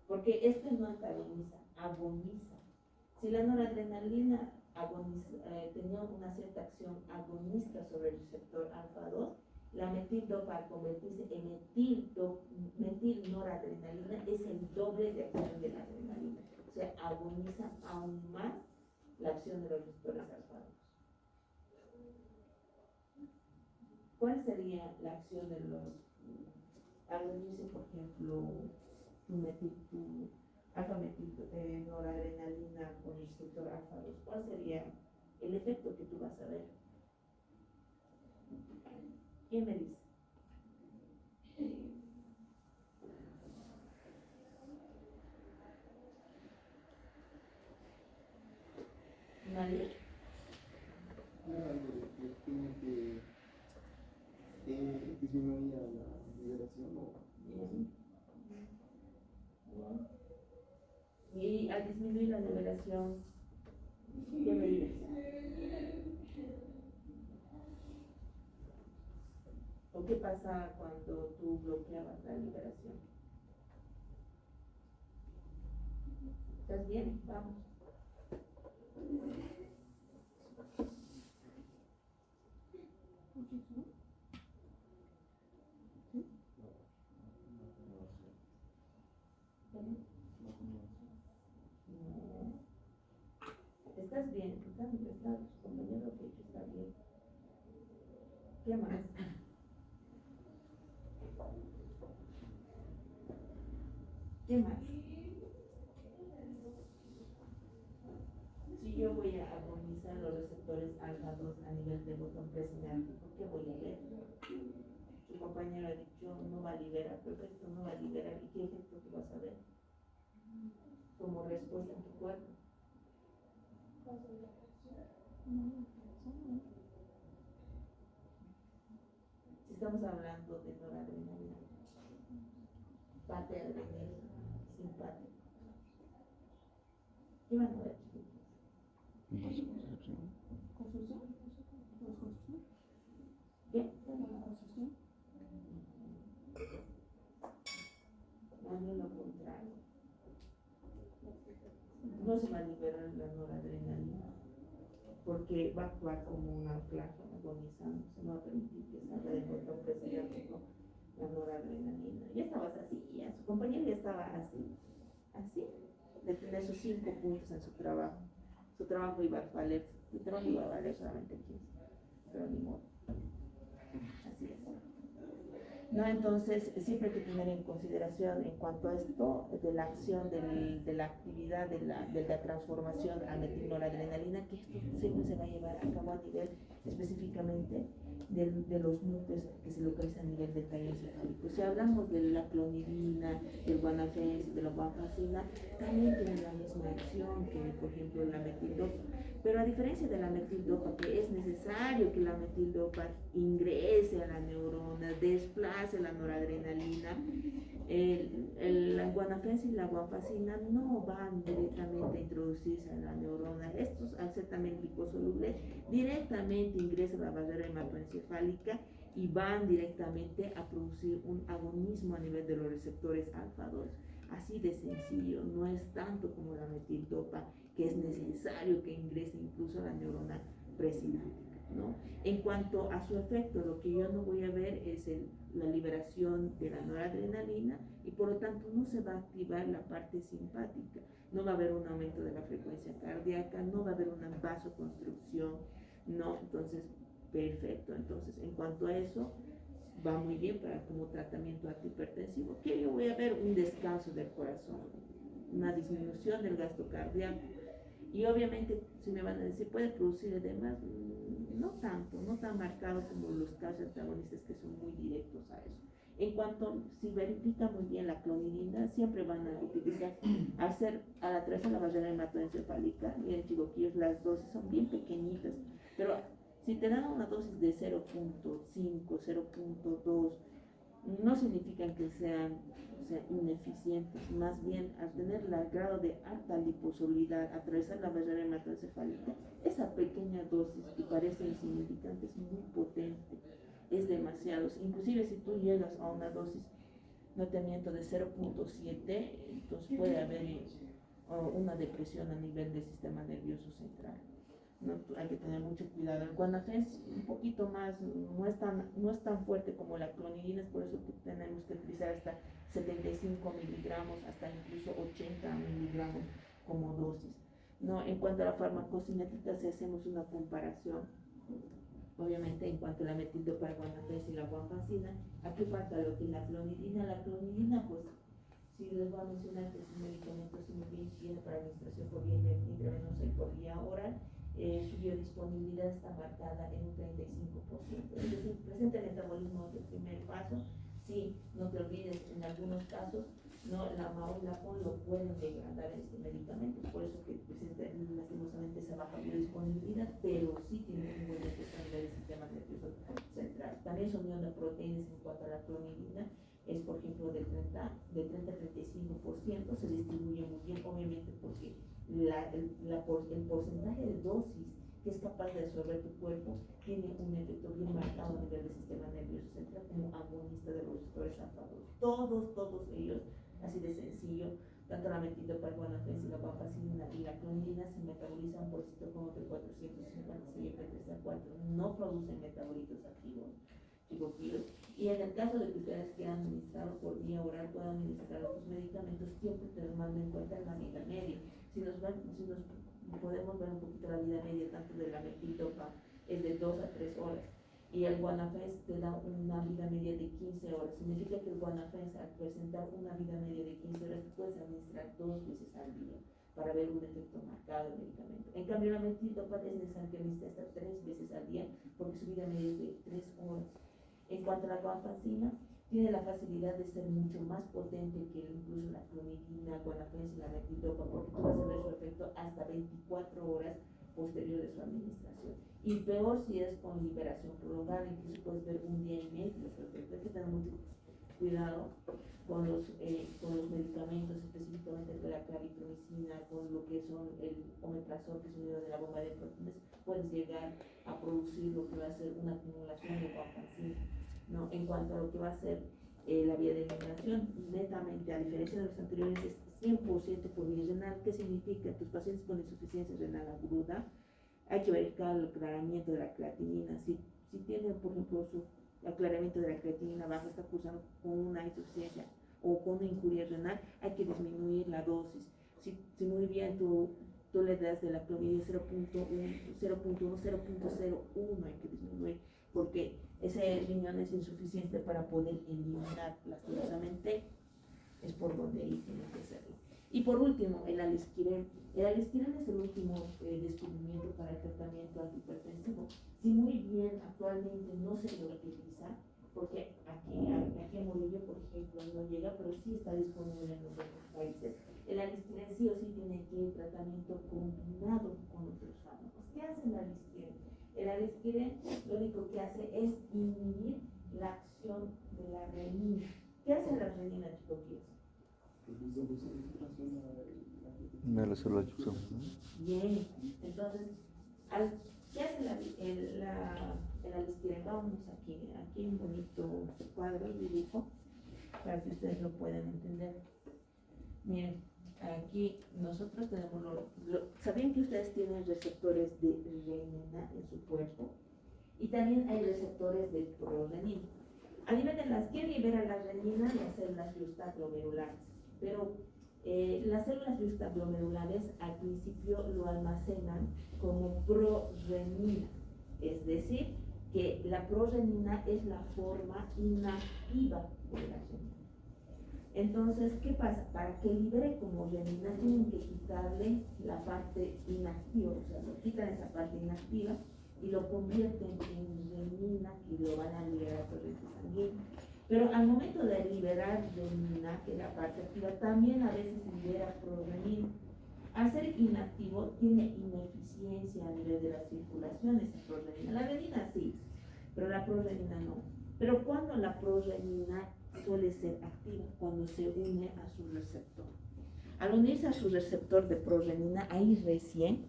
Porque este no antagoniza, agoniza. Si la noradrenalina tenía una cierta acción agonista sobre el receptor alfa-2, la metildopa, al convertirse en metilnoradrenalina, es el doble de acción de la adrenalina. O sea, agoniza aún más la acción de los receptores alfa-2. ¿Cuál sería la acción de los agonice, por ejemplo, tu alfa-metilnoradrenalina con el receptor alfa-2? ¿Cuál sería el efecto que tú vas a ver? ¿Quién me dice? ¿Nadie? Disminuía la liberación o Y al disminuir la liberación, ¿qué me dices? ¿O qué pasa cuando tú bloqueabas la liberación? ¿Estás bien? Vamos. ¿Estás bien? ¿Está su compañero que está bien? ¿Qué más? ¿Qué más? Si yo voy a agonizar los receptores alfa-2 a nivel del botón presináptico, ¿qué voy a ver? Su compañero ha dicho, no va a liberar, perfecto, no va a liberar. ¿Y qué efecto tú vas a ver? Como respuesta en tu cuerpo. Si estamos hablando de noradrenalina, pateadrenalina, simpática, ¿qué van a ver? ¿Qué? Más bien lo contrario. No se va a liberar la noradrenalina porque va a actuar como un anclaje agonizando. Se no va a permitir que salga del botón presináptico la noradrenalina. Ya estabas así, ya su compañero ya estaba así, de tener sus 5 puntos en su trabajo. Su trabajo iba a valer, solamente 15, pero ni modo. Así es. ¿No? Entonces, siempre hay que tener en consideración en cuanto a esto, de la acción de la actividad de la transformación a metilnoradrenalina, que esto siempre se va a llevar a cabo a nivel específicamente de los núcleos que se localizan a nivel del tallo encefálico. Si hablamos de la clonidina, del guanafensis, de la guanfacina, también tienen la misma acción que, por ejemplo, la metildopa. Pero a diferencia de la metildopa, que es necesario que la metildopa ingrese a la neurona, desplace la noradrenalina, la guanafensis y la guanfacina no van directamente a introducirse a la neurona. Estos, al ser también liposolubles, directamente ingresan a la barrera hematoencefálica y van directamente a producir un agonismo a nivel de los receptores alfa-2. Así de sencillo, no es tanto como la metildopa, que es necesario que ingrese incluso a la neurona presináptica, ¿no? En cuanto a su efecto, lo que yo no voy a ver es la liberación de la noradrenalina y por lo tanto no se va a activar la parte simpática, no va a haber un aumento de la frecuencia cardíaca, no va a haber una vasoconstricción, ¿no? Entonces, perfecto. Entonces, en cuanto a eso, va muy bien para como tratamiento antihipertensivo. ¿Qué yo voy a ver? Un descanso del corazón, una disminución del gasto cardíaco. Y obviamente, si me van a decir, ¿puede producir edemas? No tanto, no tan marcado como los casos antagonistas que son muy directos a eso. En cuanto, si verifican muy bien la clonidina, siempre van a utilizar, al atravesar la barrera hematoencefálica, miren chicoquillos, las dosis son bien pequeñitas, pero si te dan una dosis de 0.5, 0.2, no significan que sean, o sea, ineficientes, más bien al tener el grado de alta liposolubilidad, atravesar la barrera hematoencefálica, esa pequeña dosis que parece insignificante es muy potente, es demasiado. Inclusive si tú llegas a una dosis, no te miento, de 0.7, entonces puede haber una depresión a nivel del sistema nervioso central. No, hay que tener mucho cuidado. El guanafén es un poquito más, no es tan fuerte como la clonidina, es por eso que tenemos que utilizar hasta 75 miligramos, hasta incluso 80 miligramos como dosis. No, en cuanto a la farmacocinética, si hacemos una comparación, obviamente en cuanto a la metildopa-guanafén y la guanfacina, aquí falta lo que es la clonidina. La clonidina, pues, si les voy a mencionar que es un medicamento viene para administración por vía intravenosa y por vía oral, su biodisponibilidad está marcada en un 35%. Es decir, presenta el metabolismo del primer paso. Sí, no te olvides, en algunos casos, no, la MAO y la PON lo pueden degradar este medicamento, por eso que presenta lastimosamente esa baja biodisponibilidad, pero sí tiene un buen efecto a nivel del sistema nervioso central. También su unión de proteínas en cuanto a la clonidina es, por ejemplo, del 30 al 35%, se distribuye muy bien, obviamente, porque el porcentaje de dosis que es capaz de absorber tu cuerpo tiene un efecto bien marcado a nivel del sistema nervioso central como agonista de los receptores alfa-2. Todos ellos, así de sencillo, tanto la metildopa-guanafén y la guanfacina y la clonidina se metabolizan por citocromo de 450 CYP3A4, no producen metabolitos activos, chicoquilos. Y en el caso de que ustedes quieran administrarlo por vía oral, puedan administrar los medicamentos siempre tomando en cuenta la vida media. Si nos podemos ver un poquito la vida media tanto de la metildopa es de 2 a 3 horas y el guanafén te da una vida media de 15 horas. Significa que el guanafén, al presentar una vida media de 15 horas, puedes administrar 2 veces al día para ver un efecto marcado del medicamento. En cambio, la metildopa es necesario que administre hasta 3 veces al día porque su vida media es de 3 horas. En cuanto a la guanfacina, tiene la facilidad de ser mucho más potente que incluso la clonidina, guanafén y la metildopa, porque tú vas a ver su efecto hasta 24 horas posterior de su administración. Y peor si es con liberación prolongada, incluso puedes ver un día y medio su efecto. Hay que tener mucho cuidado con los medicamentos, específicamente con la claritromicina, con lo que son el omeprazol, que es unido de la bomba de protones, puedes llegar a producir lo que va a ser una acumulación de guanfacina. ¿No? En cuanto a lo que va a ser la vía de eliminación, netamente, a diferencia de los anteriores, es 100% por vía renal. ¿Qué significa? Tus pacientes con insuficiencia renal aguda, hay que verificar el aclaramiento de la creatinina. Si tienen, por ejemplo, su aclaramiento de la creatinina baja, está cursando con una insuficiencia o con una injuria renal, hay que disminuir la dosis. Si muy bien tú le das de la clonidina 0.1, 0.01, hay que disminuir, porque ese riñón es insuficiente para poder eliminar lastimosamente, es por donde ahí tiene que hacerlo. Y por último, el alisquirén. El alisquirén es el último descubrimiento para el tratamiento antihipertensivo. Si muy bien actualmente no se lo utiliza, porque aquí en Bolivia, por ejemplo, no llega, pero sí está disponible en los otros países. El alisquirén sí o sí tiene que ir tratamiento combinado con otros fármacos. ¿Qué hace el alisquirén? El alisquirén lo único que hace es inhibir la acción de la renina. ¿Qué hace la renina, chicoquillos? Bien, entonces, ¿qué hace el alisquirén? Vamos aquí un bonito cuadro, dibujo, para que ustedes lo puedan entender. Miren, aquí nosotros tenemos ¿sabían que ustedes tienen receptores de renina en su cuerpo? Y también hay receptores de prorenina. A nivel de ¿quién libera la renina? Las células justaglomerulares. Pero las células justaglomerulares al principio lo almacenan como prorenina. Es decir, que la prorenina es la forma inactiva de la renina. Entonces, ¿qué pasa? Para que libere como renina tienen que quitarle la parte inactiva, o sea, lo quitan esa parte inactiva y lo convierten en renina que lo van a liberar a corriente sanguínea. Pero al momento de liberar renina, que es la parte activa, también a veces libera prorenina. Al ser inactivo, tiene ineficiencia a nivel de la circulación esa prorenina. La renina sí, pero la prorenina no. Pero cuando la prorenina suele ser activa, cuando se une a su receptor. Al unirse a su receptor de prorenina, ahí recién,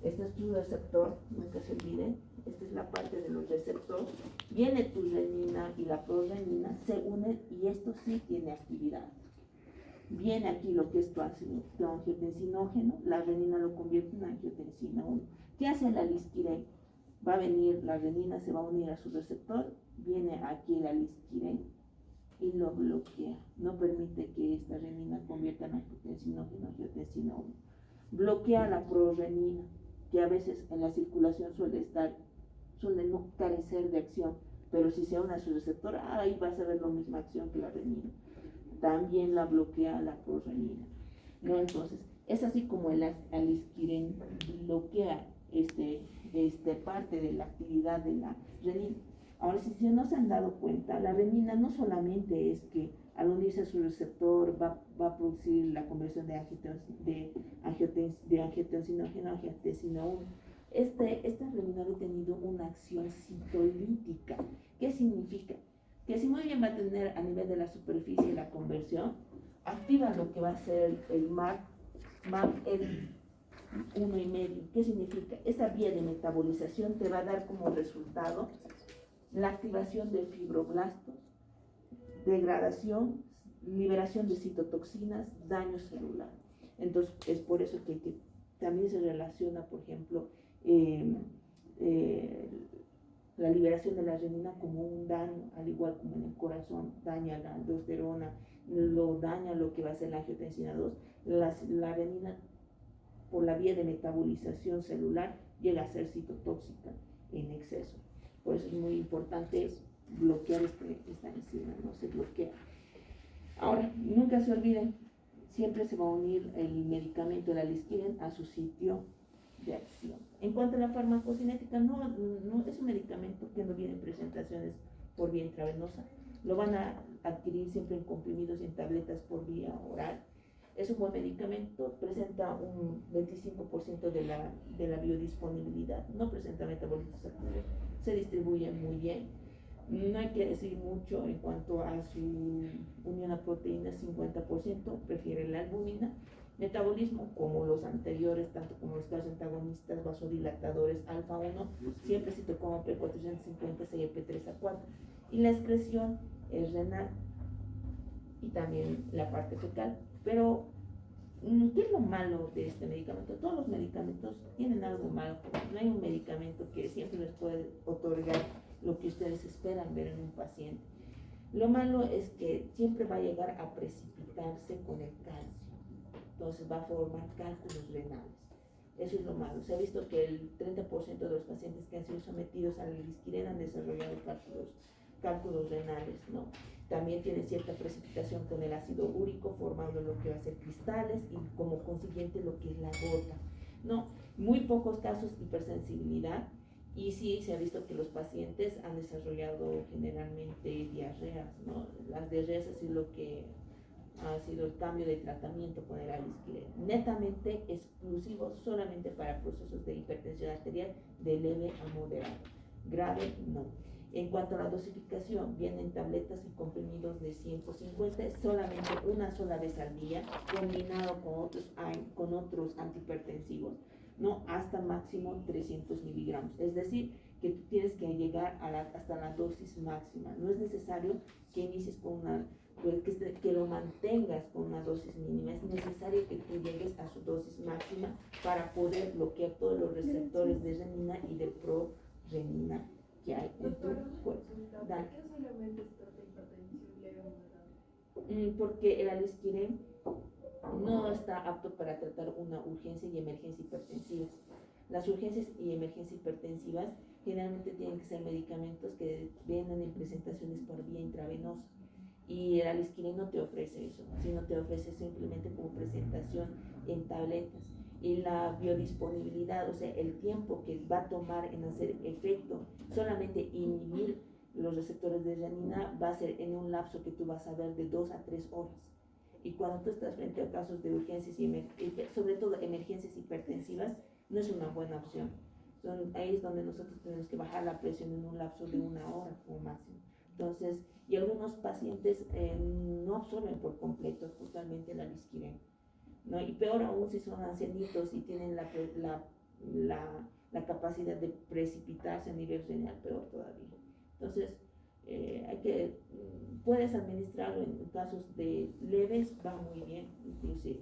este es tu receptor, nunca se olviden, esta es la parte de los receptores, viene tu renina y la prorenina, se unen y esto sí tiene actividad. Viene aquí lo que es tu angiotensinógeno, la renina lo convierte en angiotensina 1. ¿Qué hace la lisquirén? Va a venir, la renina se va a unir a su receptor, viene aquí la lisquirén y lo bloquea. No permite que esta renina convierta en angiotensinógeno, angiotensina 1. Bloquea la prorenina, que a veces en la circulación suele no carecer de acción, pero si se une a su receptor, ahí vas a ver la misma acción que la renina. También la bloquea la prorenina, ¿no? Entonces, es así como el alisquirén bloquea parte de la actividad de la renina. Ahora, si no se han dado cuenta, la renina no solamente es que al unirse a su receptor va a producir la conversión de angiotensinógeno a angiotensina 1. Esta renina ha tenido una acción citolítica. ¿Qué significa? Que si muy bien va a tener a nivel de la superficie la conversión, activa lo que va a ser el MAP el 1,5. ¿Qué significa? Esa vía de metabolización te va a dar como resultado la activación de fibroblastos, degradación, liberación de citotoxinas, daño celular. Entonces, es por eso que también se relaciona, por ejemplo, la liberación de la renina como un daño, al igual como en el corazón daña la aldosterona, lo daña lo que va a ser la angiotensina 2, la renina por la vía de metabolización celular llega a ser citotóxica en exceso. Por eso es muy importante bloquear esta enzima, no se bloquea. Ahora, nunca se olviden, siempre se va a unir el medicamento, la alisquirén, a su sitio de acción. En cuanto a la farmacocinética, no es un medicamento que no viene en presentaciones por vía intravenosa, lo van a adquirir siempre en comprimidos y en tabletas por vía oral. Es un buen medicamento, presenta un 25% de la biodisponibilidad, no presenta metabolitos activos, se distribuye muy bien. No hay que decir mucho en cuanto a su unión a proteínas, 50%, prefiere la albúmina. Metabolismo, como los anteriores, tanto como los casos antagonistas, vasodilatadores, alfa-1, siempre citocromo P450, CYP3A4. Y la excreción es renal y también la parte fecal. Pero, ¿qué es lo malo de este medicamento? Todos los medicamentos tienen algo malo. No hay un medicamento que siempre les puede otorgar lo que ustedes esperan ver en un paciente. Lo malo es que siempre va a llegar a precipitarse con el calcio. Entonces va a formar cálculos renales. Eso es lo malo. Se ha visto que el 30% de los pacientes que han sido sometidos a la alisquirén han desarrollado cálculos renales, ¿no? También tiene cierta precipitación con el ácido úrico, formando lo que va a ser cristales y como consiguiente lo que es la gota, ¿no? Muy pocos casos de hipersensibilidad y sí se ha visto que los pacientes han desarrollado generalmente diarreas, ¿no? Las diarreas ha sido lo que ha sido el cambio de tratamiento con el alisquirén, netamente exclusivo solamente para procesos de hipertensión arterial de leve a moderado, grave no. En cuanto a la dosificación, vienen tabletas y comprimidos de 150, solamente una sola vez al día, combinado con otros antihipertensivos, no hasta máximo 300 miligramos. Es decir, que tú tienes que llegar hasta la dosis máxima. No es necesario que inicies con que lo mantengas con una dosis mínima. Es necesario que tú llegues a su dosis máxima para poder bloquear todos los receptores de renina y de prorenina que hay en tu cuerpo. ¿Por qué solamente está hipertensión leve o moderada? Porque el alisquirén no está apto para tratar una urgencia y emergencia hipertensivas. Las urgencias y emergencias hipertensivas generalmente tienen que ser medicamentos que vienen en presentaciones por vía intravenosa. Y el alisquirén no te ofrece eso, sino te ofrece simplemente como presentación en tabletas. Y la biodisponibilidad, o sea, el tiempo que va a tomar en hacer efecto, solamente inhibir los receptores de renina va a ser en un lapso que tú vas a ver de 2 a 3 horas. Y cuando tú estás frente a casos de urgencias y sobre todo emergencias hipertensivas, no es una buena opción. Ahí es donde nosotros tenemos que bajar la presión en un lapso de 1 hora como máximo. Entonces, y algunos pacientes no absorben por completo totalmente la lisquirena, ¿no? Y peor aún si son ancianitos y tienen la capacidad de precipitarse a nivel renal, peor todavía. Entonces, puedes administrarlo en casos de leves, va muy bien, inclusive.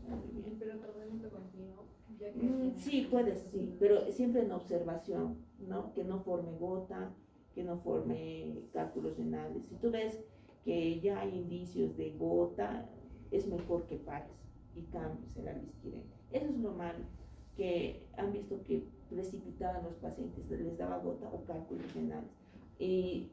Muy bien. Pero tratamiento continuo, ya que Sí, puedes, sí, pero siempre en observación, ¿no? Que no forme gota, que no forme cálculos renales. Si tú ves que ya hay indicios de gota, es mejor que pares y cambies el lisquirena. Eso es lo malo, que han visto que precipitaban los pacientes, les daba gota o cálculos renales. Y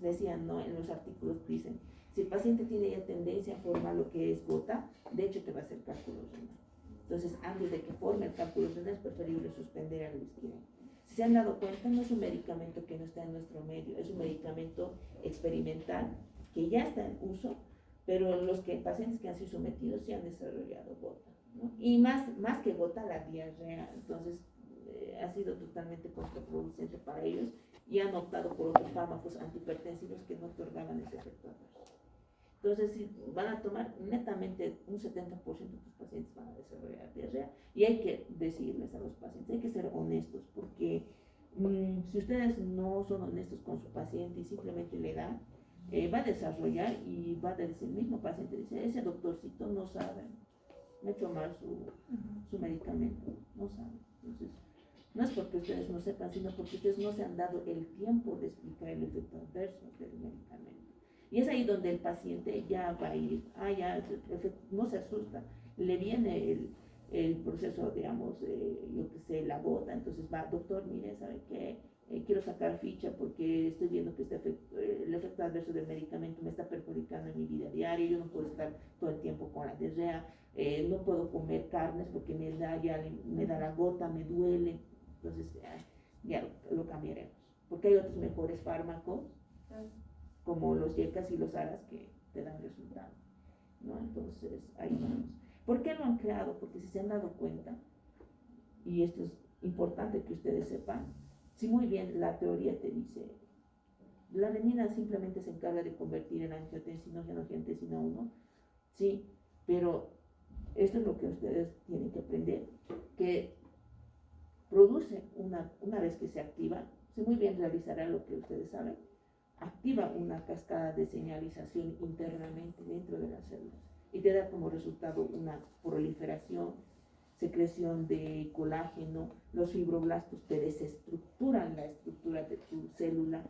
decían, ¿no? En los artículos dicen, si el paciente tiene ya tendencia a formar lo que es gota, de hecho te va a hacer cálculo renal. Entonces, antes de que forme el cálculo renal, es preferible suspender el lisquirena. Si se han dado cuenta, no es un medicamento que no está en nuestro medio, es un medicamento experimental que ya está en uso, pero los pacientes que han sido sometidos sí han desarrollado gota, ¿no? Y más que gota, la diarrea. Entonces, ha sido totalmente contraproducente para ellos y han optado por otros fármacos antihipertensivos que no otorgaban ese efecto adverso. Entonces, si van a tomar netamente un 70% de tus pacientes van a desarrollar diarrea, y hay que decirles a los pacientes, hay que ser honestos, porque si ustedes no son honestos con su paciente y simplemente le dan, va a desarrollar y va a decir, el mismo paciente dice, ese doctorcito no sabe, me ha hecho mal su medicamento, no sabe. Entonces, no es porque ustedes no sepan, sino porque ustedes no se han dado el tiempo de explicar el efecto adverso del medicamento. Y es ahí donde el paciente ya va a ir, no se asusta, le viene el proceso, digamos, yo que sé, la gota, entonces va, doctor, mire, ¿sabe qué? Quiero sacar ficha porque estoy viendo que el efecto adverso del medicamento me está perjudicando en mi vida diaria, yo no puedo estar todo el tiempo con la diarrea, no puedo comer carnes porque me da la gota, me duele, entonces ya lo cambiaremos, porque hay otros mejores fármacos, como los yecas y los aras que te dan resultado, ¿no? Entonces, ahí vamos. ¿Por qué lo han creado? Porque si se han dado cuenta, y esto es importante que ustedes sepan, si muy bien la teoría te dice, la renina simplemente se encarga de convertir en angiotensinógeno angiotensina 1, sí, pero esto es lo que ustedes tienen que aprender, que produce una vez que se activa, si muy bien realizará lo que ustedes saben, activa una cascada de señalización internamente dentro de las células y te da como resultado una proliferación, secreción de colágeno, los fibroblastos te desestructuran la estructura de tu célula,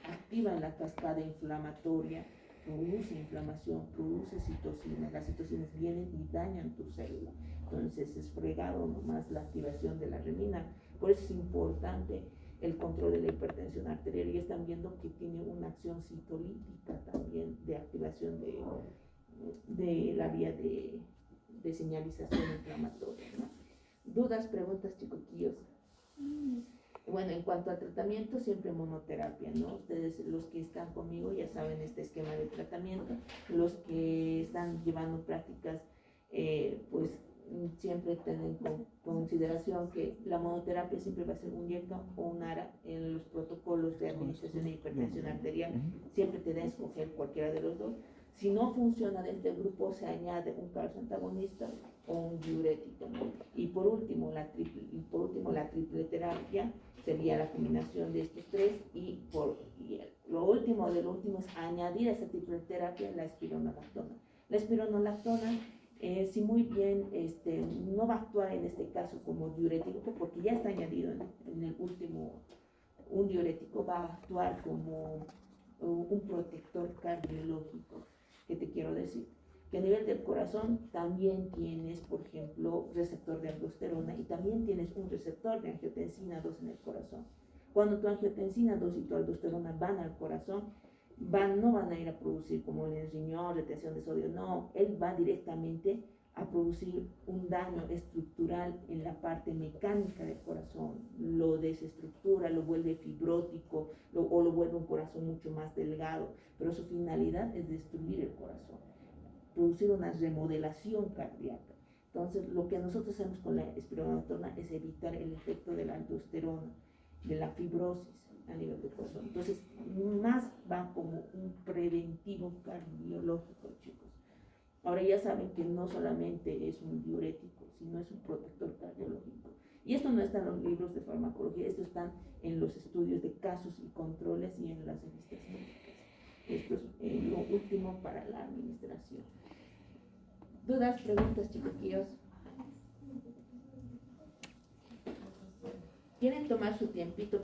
activan la cascada inflamatoria, produce inflamación, produce citocinas, las citocinas vienen y dañan tu célula, entonces es fregado nomás la activación de la renina, por eso es importante el control de la hipertensión arterial, y están viendo que tiene una acción citolítica también de activación de la vía de señalización inflamatoria, ¿no? ¿Dudas, preguntas, chicoquillos? Bueno, en cuanto a tratamiento, siempre monoterapia, ¿no? Ustedes, los que están conmigo, ya saben este esquema de tratamiento. Los que están llevando prácticas, pues siempre tienen en consideración que la monoterapia siempre va a ser un YECA o un ARA en los protocolos de administración de hipertensión arterial. Siempre te da a escoger cualquiera de los dos. Si no funciona dentro del grupo, se añade un calcio antagonista o un diurético, ¿no? Y por último, la triple terapia sería la combinación de estos tres, y lo último de lo último es añadir a esa triple terapia la espironolactona. La espironolactona, si muy bien no va a actuar en este caso como diurético, porque ya está añadido en el último, un diurético, va a actuar como un protector cardiológico. ¿Qué te quiero decir? Que a nivel del corazón también tienes, por ejemplo, receptor de aldosterona, y también tienes un receptor de angiotensina 2 en el corazón. Cuando tu angiotensina 2 y tu aldosterona van al corazón, no van a ir a producir como en el riñón, retención de sodio, no, él va directamente a producir un daño estructural en la parte mecánica del corazón, lo desestructura, lo vuelve fibrótico o lo vuelve un corazón mucho más delgado, pero su finalidad es destruir el corazón, producir una remodelación cardíaca. Entonces, lo que nosotros hacemos con la espironolactona es evitar el efecto de la aldosterona, de la fibrosis a nivel del corazón. Entonces, más va como un preventivo cardiológico, chicos. Ahora ya saben que no solamente es un diurético, sino es un protector cardiológico. Y esto no está en los libros de farmacología, esto está en los estudios de casos y controles y en las revistas médicas. Esto es lo último para la administración. ¿Dudas, preguntas, chiquillos? ¿Quieren tomar su tiempito?